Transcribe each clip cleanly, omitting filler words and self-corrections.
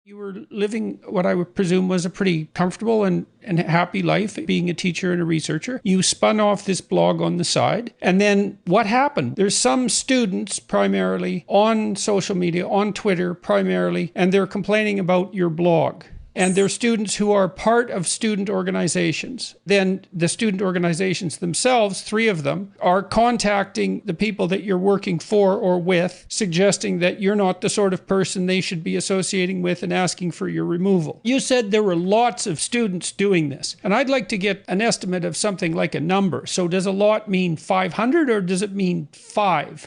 You were living what I would presume was a pretty comfortable and happy life, being a teacher and a researcher. You spun off this blog on the side. And then what happened? There's some students primarily on social media, on Twitter primarily, and they're complaining about your blog. And they're students who are part of student organizations. Then the student organizations themselves, 3 of them, are contacting the people that you're working for or with, suggesting that you're not the sort of person they should be associating with and asking for your removal. You said there were lots of students doing this. And I'd like to get an estimate of something like a number. So does a lot mean 500 or does it mean 5?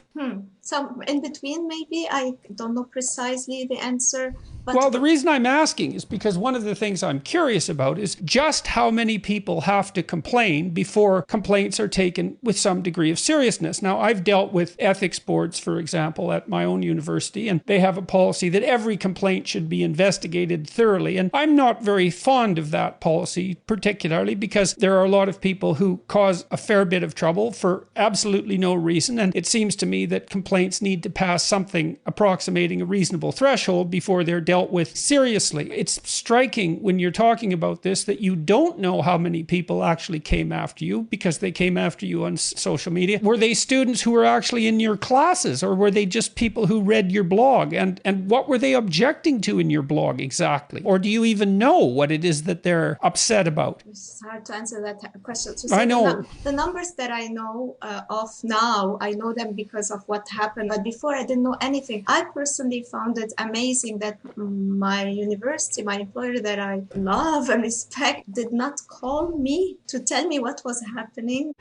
So in between, maybe. I don't know precisely the answer. Well, the reason I'm asking is because one of the things I'm curious about is just how many people have to complain before complaints are taken with some degree of seriousness. Now, I've dealt with ethics boards, for example, at my own university, and they have a policy that every complaint should be investigated thoroughly. And I'm not very fond of that policy, particularly because there are a lot of people who cause a fair bit of trouble for absolutely no reason. And it seems to me that complaints need to pass something approximating a reasonable threshold before they're dealt with seriously. It's striking when you're talking about this that you don't know how many people actually came after you because they came after you on social media. Were they students who were actually in your classes, or were they just people who read your blog? And what were they objecting to in your blog exactly? Or do you even know what it is that they're upset about? It's hard to answer that question. I know. The numbers that I know of now, I know them because of what happened. But before, I didn't know anything. I personally found it amazing that my university, my employer that I love and respect, did not call me to tell me what was happening.